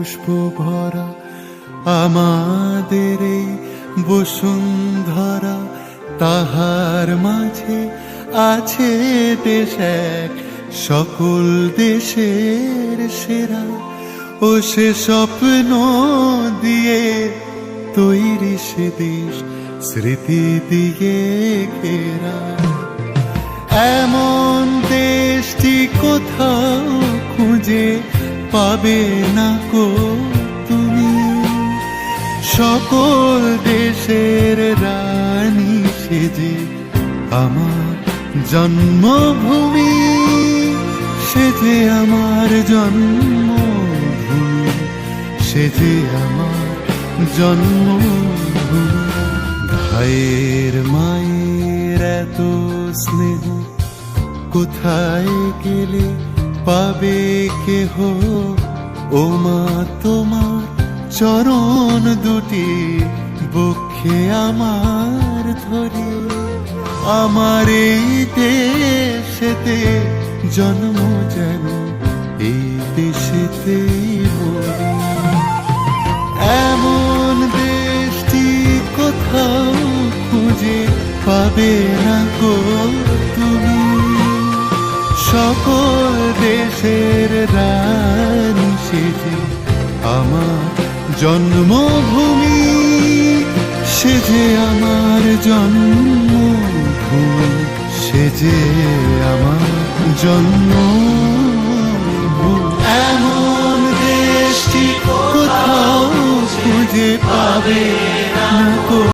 পুষ্প ভরা আমাদের এই বসুন্ধরা, তাহার মাঝে আছে দেশ এক সকল দেশের সেরা। ও সে স্বপ্ন দিয়ে তৈরি সে দেশ স্মৃতি দিয়ে ঘেরা। এমন দেশটি কোথাও খুঁজে পাবে না কো তুমি, সকল দেশের রানী সেজে আমার জন্মভূমি, সেজে আমার জন্মভূমি, সেজে আমার জন্মভূমি। ভাইয়ের মায়ের এত স্নেহ কোথায় গেলে পাবে কেহ, ও মা তোমার চরণ দুটি বক্ষে আমার ধরে। আমার এই দেশেতে জন্ম যেন এই দেশেতেই মরি। এমন দেশটি কোথাও খুঁজে পাবে না গো তুমি, সকল দেশের রানী সেজে আমার জন্মভূমি, সেজে আমার জন্মভূমি, সেজে আমার জন্মভূমি। এমন দেশটি কোথাও খুঁজে পাবে